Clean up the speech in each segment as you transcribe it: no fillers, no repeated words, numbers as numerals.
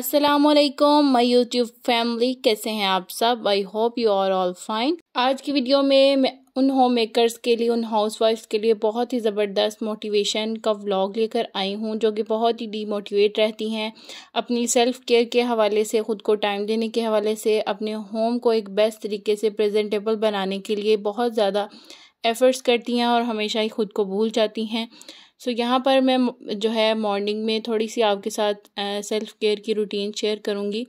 अस्सलामुअलैकुम my YouTube family, कैसे हैं आप सब। I hope you are all fine. आज की वीडियो में मैं उन होम मेकर्स के लिए, उन हाउसवाइफ्स के लिए बहुत ही ज़बरदस्त मोटिवेशन का व्लॉग लेकर आई हूं, जो कि बहुत ही डीमोटिवेट रहती हैं अपनी सेल्फ केयर के हवाले से, ख़ुद को टाइम देने के हवाले से, अपने होम को एक बेस्ट तरीके से प्रेजेंटेबल बनाने के लिए बहुत ज़्यादा एफ़र्ट्स करती हैं और हमेशा ही ख़ुद को भूल जाती हैं। सो यहाँ पर मैं जो है मॉर्निंग में थोड़ी सी आपके साथ सेल्फ़ केयर की रूटीन शेयर करूँगी,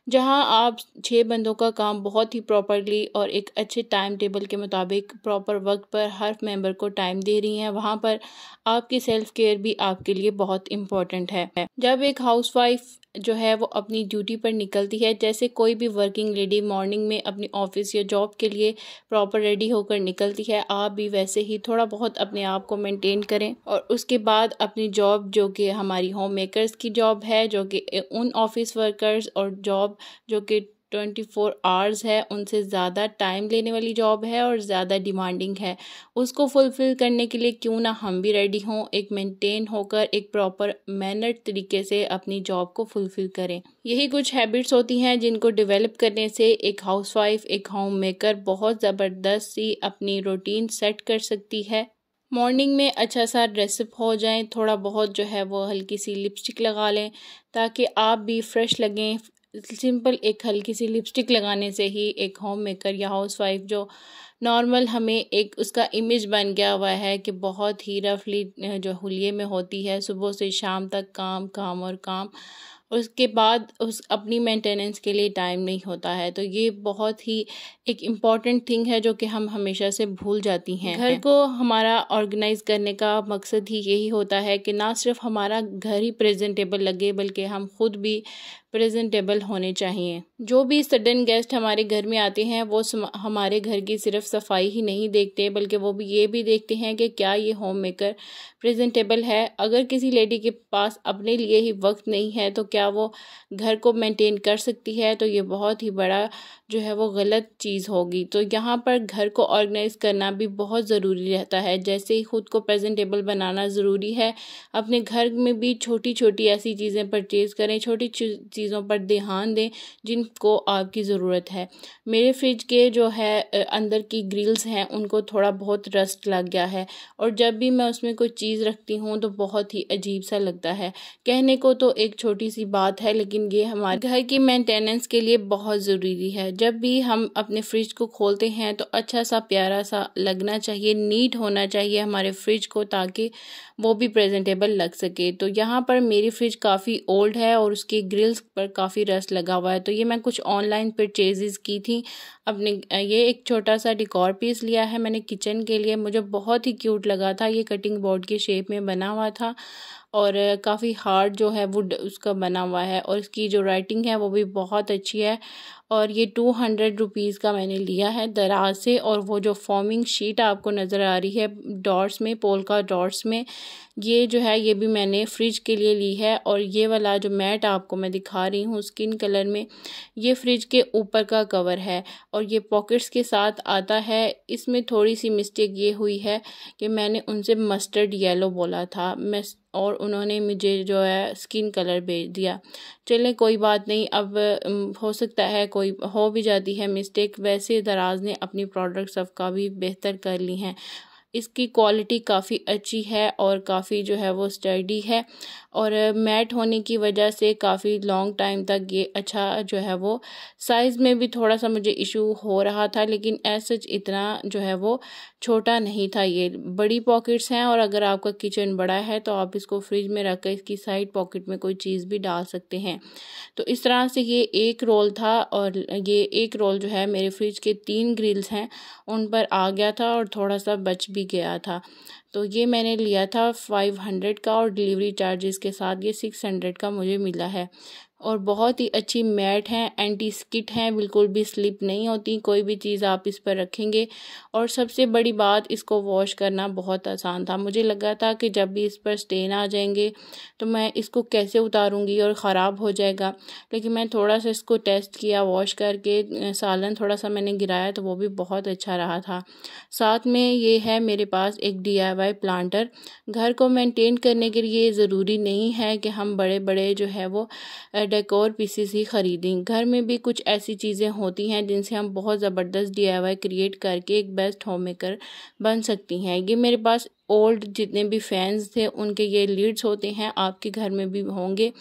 जहाँ आप 6 बंदों का काम बहुत ही प्रॉपरली और एक अच्छे टाइम टेबल के मुताबिक प्रॉपर वक्त पर हर मेंबर को टाइम दे रही हैं। वहाँ पर आपकी सेल्फ़ केयर भी आपके लिए बहुत इम्पॉर्टेंट है। जब एक हाउसवाइफ जो है वो अपनी ड्यूटी पर निकलती है, जैसे कोई भी वर्किंग लेडी मॉर्निंग में अपनी ऑफिस या जॉब के लिए प्रॉपर रेडी होकर निकलती है, आप भी वैसे ही थोड़ा बहुत अपने आप को मेंटेन करें और उसके बाद अपनी जॉब, जो कि हमारी होम मेकर्स की जॉब है, जो कि उन ऑफिस वर्कर्स और जॉब जो कि 24 आवर्स है, उनसे ज़्यादा टाइम लेने वाली जॉब है और ज़्यादा डिमांडिंग है, उसको फुलफ़िल करने के लिए क्यों ना हम भी रेडी हों, एक मेंटेन होकर एक प्रॉपर मैनर तरीके से अपनी जॉब को फुलफ़िल करें। यही कुछ हैबिट्स होती हैं जिनको डेवलप करने से एक हाउसवाइफ, एक होम मेकर बहुत ज़बरदस्त सी अपनी रूटीन सेट कर सकती है। मॉर्निंग में अच्छा सा ड्रेसअप हो जाएं, थोड़ा बहुत जो है वो हल्की सी लिपस्टिक लगा लें ताकि आप भी फ्रेश लगें। सिंपल एक हल्की सी लिपस्टिक लगाने से ही एक होम मेकर या हाउसवाइफ जो नॉर्मल हमें एक उसका इमेज बन गया हुआ है कि बहुत ही रफली जो हुलिये में होती है, सुबह से शाम तक काम काम और काम, उसके बाद उस अपनी मेंटेनेंस के लिए टाइम नहीं होता है। तो ये बहुत ही एक इम्पॉर्टेंट थिंग है जो कि हम हमेशा से भूल जाती हैं। घर को हमारा ऑर्गेनाइज करने का मकसद ही यही होता है कि ना सिर्फ हमारा घर ही प्रेजेंटेबल लगे, बल्कि हम खुद भी प्रेजेंटेबल होने चाहिए। जो भी सडन गेस्ट हमारे घर में आते हैं वो हमारे घर की सिर्फ सफाई ही नहीं देखते, बल्कि वो भी ये भी देखते हैं कि क्या ये होम मेकर प्रेजेंटेबल है। अगर किसी लेडी के पास अपने लिए ही वक्त नहीं है तो क्या वो घर को मेंटेन कर सकती है, तो ये बहुत ही बड़ा जो है वो गलत चीज़ होगी। तो यहाँ पर घर को ऑर्गेनाइज करना भी बहुत ज़रूरी रहता है। जैसे ही खुद को प्रेजेंटेबल बनाना ज़रूरी है, अपने घर में भी छोटी छोटी ऐसी चीज़ें परचेज़ करें, छोटी चीज़ों पर ध्यान दें जिनको आपकी ज़रूरत है। मेरे फ्रिज के जो है अंदर की ग्रिल्स हैं उनको थोड़ा बहुत रस्ट लग गया है और जब भी मैं उसमें कोई चीज़ रखती हूँ तो बहुत ही अजीब सा लगता है। कहने को तो एक छोटी सी बात है, लेकिन ये हमारे घर की मेंटेनेंस के लिए बहुत ज़रूरी है। जब भी हम अपने फ्रिज को खोलते हैं तो अच्छा सा प्यारा सा लगना चाहिए, नीट होना चाहिए हमारे फ्रिज को, ताकि वो भी प्रेजेंटेबल लग सके। तो यहाँ पर मेरी फ्रिज काफ़ी ओल्ड है और उसकी ग्रिल्स पर काफ़ी रस्ट लगा हुआ है। तो ये मैं कुछ ऑनलाइन परचेजेस की थी अपने। ये एक छोटा सा डिकोर पीस लिया है मैंने किचन के लिए, मुझे बहुत ही क्यूट लगा था। ये कटिंग बोर्ड के शेप में बना हुआ था और काफ़ी हार्ड जो है वुड उसका बना हुआ है और इसकी जो राइटिंग है वो भी बहुत अच्छी है। और ये 200 रुपीज़ का मैंने लिया है दराज से। और वो जो फॉर्मिंग शीट आपको नज़र आ रही है डॉट्स में, पोल्का डॉट्स में, ये जो है ये भी मैंने फ्रिज के लिए ली है। और ये वाला जो मैट आपको मैं दिखा रही हूँ स्किन कलर में, ये फ्रिज के ऊपर का कवर है और ये पॉकेट्स के साथ आता है। इसमें थोड़ी सी मिस्टेक ये हुई है कि मैंने उनसे मस्टर्ड येलो बोला था और उन्होंने मुझे जो है स्किन कलर भेज दिया। चलें कोई बात नहीं, अब हो सकता है कोई हो भी जाती है मिस्टेक। वैसे दराज ने अपनी प्रोडक्ट सब का भी बेहतर कर ली हैं। इसकी क्वालिटी काफ़ी अच्छी है और काफ़ी जो है वो स्टर्डी है और मैट होने की वजह से काफ़ी लॉन्ग टाइम तक ये अच्छा जो है वो, साइज़ में भी थोड़ा सा मुझे इशू हो रहा था, लेकिन ऐसा इतना जो है वो छोटा नहीं था। ये बड़ी पॉकेट्स हैं और अगर आपका किचन बड़ा है तो आप इसको फ्रिज में रख कर इसकी साइड पॉकेट में कोई चीज़ भी डाल सकते हैं। तो इस तरह से ये एक रोल था और ये एक रोल जो है मेरे फ्रिज के 3 ग्रिल्स हैं उन पर आ गया था और थोड़ा सा बच भी गया था। तो ये मैंने लिया था 500 का और डिलीवरी चार्जेस के साथ ये 600 का मुझे मिला है। और बहुत ही अच्छी मैट हैं, एंटी स्किट हैं, बिल्कुल भी स्लिप नहीं होती, कोई भी चीज़ आप इस पर रखेंगे। और सबसे बड़ी बात, इसको वॉश करना बहुत आसान था। मुझे लगा था कि जब भी इस पर स्टेन आ जाएंगे तो मैं इसको कैसे उतारूंगी और ख़राब हो जाएगा, लेकिन मैं थोड़ा सा इसको टेस्ट किया वॉश करके, सालन थोड़ा सा मैंने गिराया तो वो भी बहुत अच्छा रहा था। साथ में ये है मेरे पास एक DIY प्लांटर। घर को मेंटेन करने के लिए ज़रूरी नहीं है कि हम बड़े बड़े जो है वो डेकोर पीसेस ही ख़रीदें। घर में भी कुछ ऐसी चीज़ें होती हैं जिनसे हम बहुत ज़बरदस्त DIY क्रिएट करके एक बेस्ट होम मेकर बन सकती हैं। ये मेरे पास ओल्ड जितने भी फैंस थे उनके ये लीड्स होते हैं, आपके घर में भी होंगे।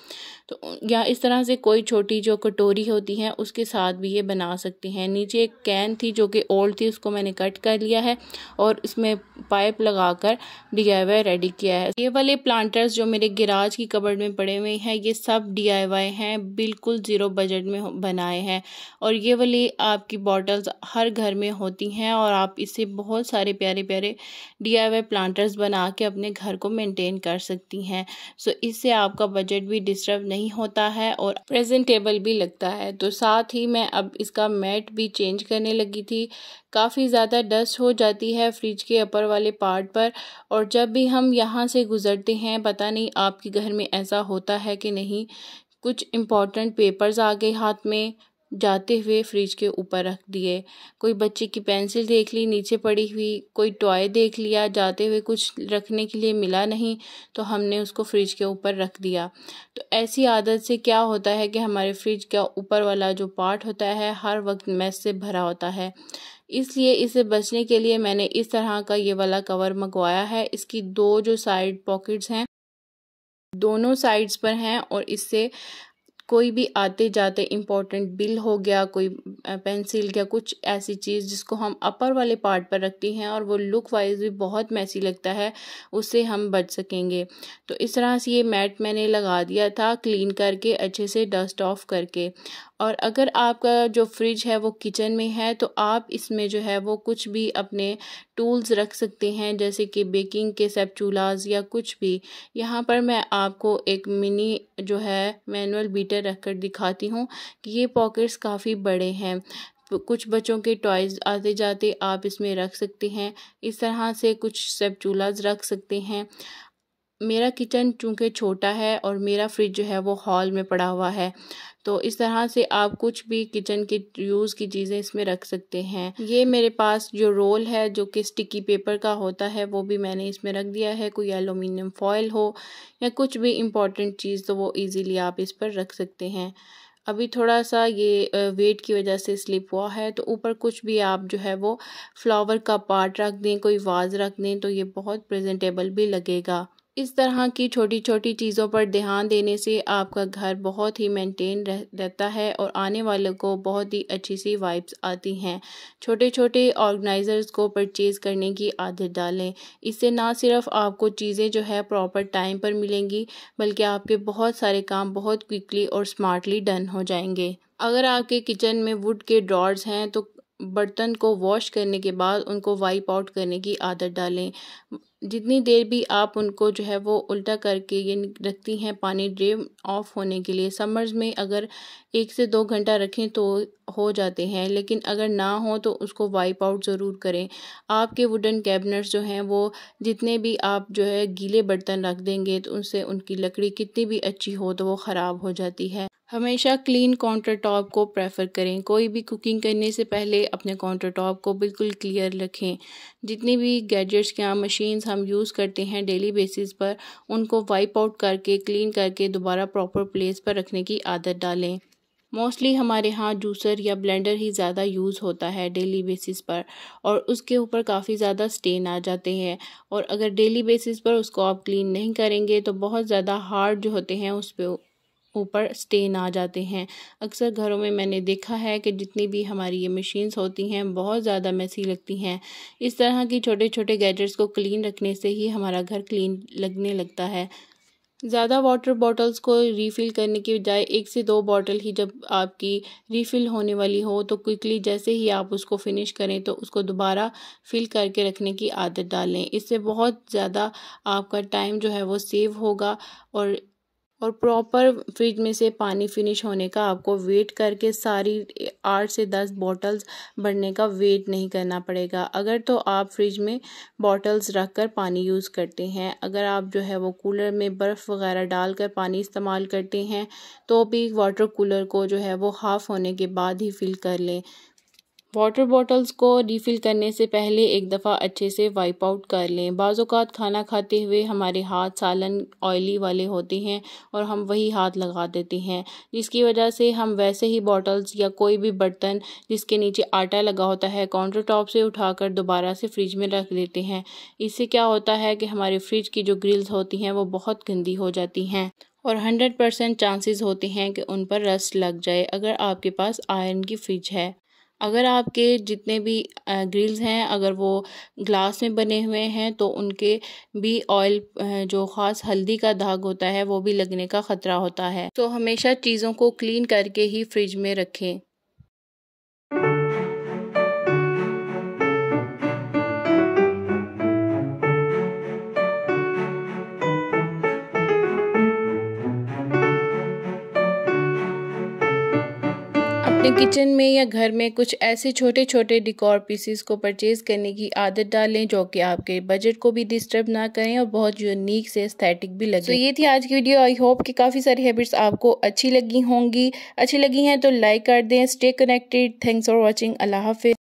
तो या इस तरह से कोई छोटी जो कटोरी होती है उसके साथ भी ये बना सकती हैं। नीचे एक कैन थी जो कि ओल्ड थी, उसको मैंने कट कर लिया है और इसमें पाइप लगाकर DIY रेडी किया है। ये वाले प्लांटर्स जो मेरे गिराज की कबर्ड में पड़े हुए हैं ये सब DIY हैं, बिल्कुल ज़ीरो बजट में बनाए हैं। और ये वाली आपकी बॉटल्स हर घर में होती हैं और आप इससे बहुत सारे प्यारे प्यारे DIY प्लांटर्स बना के अपने घर को मेंटेन कर सकती हैं। सो इससे आपका बजट भी डिस्टर्ब नहीं होता है और प्रेजेंटेबल भी लगता है। तो साथ ही मैं अब इसका मैट भी चेंज करने लगी थी। काफ़ी ज़्यादा डस्ट हो जाती है फ्रिज के ऊपर वाले पार्ट पर, और जब भी हम यहाँ से गुज़रते हैं, पता नहीं आपके घर में ऐसा होता है कि नहीं, कुछ इम्पॉर्टेंट पेपर्स आ गए हाथ में, जाते हुए फ्रिज के ऊपर रख दिए। कोई बच्चे की पेंसिल देख ली नीचे पड़ी हुई, कोई टॉय देख लिया, जाते हुए कुछ रखने के लिए मिला नहीं तो हमने उसको फ्रिज के ऊपर रख दिया। तो ऐसी आदत से क्या होता है कि हमारे फ्रिज का ऊपर वाला जो पार्ट होता है हर वक्त मैस से भरा होता है। इसलिए इसे बचने के लिए मैंने इस तरह का ये वाला कवर मंगवाया है। इसकी दो जो साइड पॉकेट्स हैं दोनों साइड्स पर हैं और इससे कोई भी आते जाते इम्पोर्टेंट बिल हो गया, कोई पेंसिल या कुछ ऐसी चीज़ जिसको हम अपर वाले पार्ट पर रखते हैं और वो लुक वाइज भी बहुत मैसी लगता है, उससे हम बच सकेंगे। तो इस तरह से ये मैट मैंने लगा दिया था क्लीन करके, अच्छे से डस्ट ऑफ करके। और अगर आपका जो फ्रिज है वो किचन में है तो आप इसमें जो है वो कुछ भी अपने टूल्स रख सकते हैं, जैसे कि बेकिंग के स्पैचुलास या कुछ भी। यहाँ पर मैं आपको एक मिनी जो है मैनुअल बीटर रखकर दिखाती हूँ कि ये पॉकेट्स काफ़ी बड़े हैं। कुछ बच्चों के टॉयज़ आते जाते आप इसमें रख सकते हैं। इस तरह से कुछ स्पैचुलास रख सकते हैं। मेरा किचन चूँकि छोटा है और मेरा फ्रिज जो है वो हॉल में पड़ा हुआ है, तो इस तरह से आप कुछ भी किचन की यूज़ की चीज़ें इसमें रख सकते हैं। ये मेरे पास जो रोल है जो कि स्टिकी पेपर का होता है वो भी मैंने इसमें रख दिया है। कोई एलुमिनियम फॉयल हो या कुछ भी इम्पोर्टेंट चीज़ तो वो इजीली आप इस पर रख सकते हैं। अभी थोड़ा सा ये वेट की वजह से स्लिप हुआ है, तो ऊपर कुछ भी आप जो है वो फ्लावर का पार्ट रख दें, कोई वाज रख दें तो ये बहुत प्रेजेंटेबल भी लगेगा। इस तरह की छोटी छोटी चीज़ों पर ध्यान देने से आपका घर बहुत ही मेंटेन रहता है और आने वाले को बहुत ही अच्छी सी वाइब्स आती हैं। छोटे छोटे ऑर्गेनाइजर्स को परचेज़ करने की आदत डालें। इससे ना सिर्फ आपको चीज़ें जो है प्रॉपर टाइम पर मिलेंगी, बल्कि आपके बहुत सारे काम बहुत क्विकली और स्मार्टली डन हो जाएंगे। अगर आपके किचन में वुड के ड्रॉर्स हैं तो बर्तन को वॉश करने के बाद उनको वाइप आउट करने की आदत डालें। जितनी देर भी आप उनको जो है वो उल्टा करके ये रखती हैं पानी ड्रेन ऑफ होने के लिए, समर्स में अगर 1 से 2 घंटा रखें तो हो जाते हैं, लेकिन अगर ना हो तो उसको वाइप आउट ज़रूर करें। आपके वुडन कैबिनेट्स जो हैं वो जितने भी आप जो है गीले बर्तन रख देंगे तो उनसे उनकी लकड़ी कितनी भी अच्छी हो तो वो ख़राब हो जाती है। हमेशा क्लीन काउंटर टॉप को प्रेफर करें। कोई भी कुकिंग करने से पहले अपने काउंटर टॉप को बिल्कुल क्लियर रखें। जितनी भी गैजेट्स या मशीन्स हम यूज़ करते हैं डेली बेसिस पर, उनको वाइप आउट करके क्लीन करके दोबारा प्रॉपर प्लेस पर रखने की आदत डालें। मोस्टली हमारे यहाँ जूसर या ब्लेंडर ही ज़्यादा यूज़ होता है डेली बेसिस पर, और उसके ऊपर काफ़ी ज़्यादा स्टेन आ जाते हैं, और अगर डेली बेसिस पर उसको आप क्लीन नहीं करेंगे तो बहुत ज़्यादा हार्ड जो होते हैं उस पर ऊपर स्टेन आ जाते हैं। अक्सर घरों में मैंने देखा है कि जितनी भी हमारी ये मशीन्स होती हैं बहुत ज़्यादा मैसी लगती हैं। इस तरह की छोटे छोटे गैजेट्स को क्लीन रखने से ही हमारा घर क्लीन लगने लगता है। ज़्यादा वाटर बॉटल्स को रीफ़िल करने की बजाय 1 से 2 बॉटल ही जब आपकी रीफ़िल होने वाली हो तो क्विकली जैसे ही आप उसको फिनिश करें तो उसको दोबारा फिल करके रखने की आदत डालें। इससे बहुत ज़्यादा आपका टाइम जो है वो सेव होगा, और प्रॉपर फ्रिज में से पानी फिनिश होने का आपको वेट करके सारी 8 से 10 बॉटल्स भरने का वेट नहीं करना पड़ेगा। अगर तो आप फ्रिज में बॉटल्स रख कर पानी यूज़ करते हैं, अगर आप जो है वो कूलर में बर्फ़ वगैरह डालकर पानी इस्तेमाल करते हैं तो भी वाटर कूलर को जो है वो हाफ़ होने के बाद ही फिल कर लें। वाटर बॉटल्स को रिफ़िल करने से पहले एक दफ़ा अच्छे से वाइप आउट कर लें। बाज़ औक़ात खाना खाते हुए हमारे हाथ सालन ऑयली वाले होते हैं और हम वही हाथ लगा देते हैं, जिसकी वजह से हम वैसे ही बॉटल्स या कोई भी बर्तन जिसके नीचे आटा लगा होता है काउंटर टॉप से उठाकर दोबारा से फ्रिज में रख देते हैं। इससे क्या होता है कि हमारे फ्रिज की जो ग्रिल्स होती हैं वो बहुत गंदी हो जाती हैं और 100% चांसेस होते हैं कि उन पर रस्ट लग जाए अगर आपके पास आयरन की फ्रिज है। अगर आपके जितने भी ग्रिल्स हैं अगर वो ग्लास में बने हुए हैं तो उनके भी ऑयल जो ख़ास हल्दी का दाग होता है वो भी लगने का ख़तरा होता है। तो हमेशा चीज़ों को क्लीन करके ही फ्रिज में रखें। अपने किचन में या घर में कुछ ऐसे छोटे छोटे डिकोर पीसेस को परचेज़ करने की आदत डालें जो कि आपके बजट को भी डिस्टर्ब ना करें और बहुत यूनिक से एस्थेटिक भी लगे। तो ये थी आज की वीडियो। आई होप कि काफ़ी सारी हैबिट्स आपको अच्छी लगी होंगी। अच्छी लगी हैं तो लाइक कर दें। Stay connected. Thanks for watching. अल्लाह हाफिज़।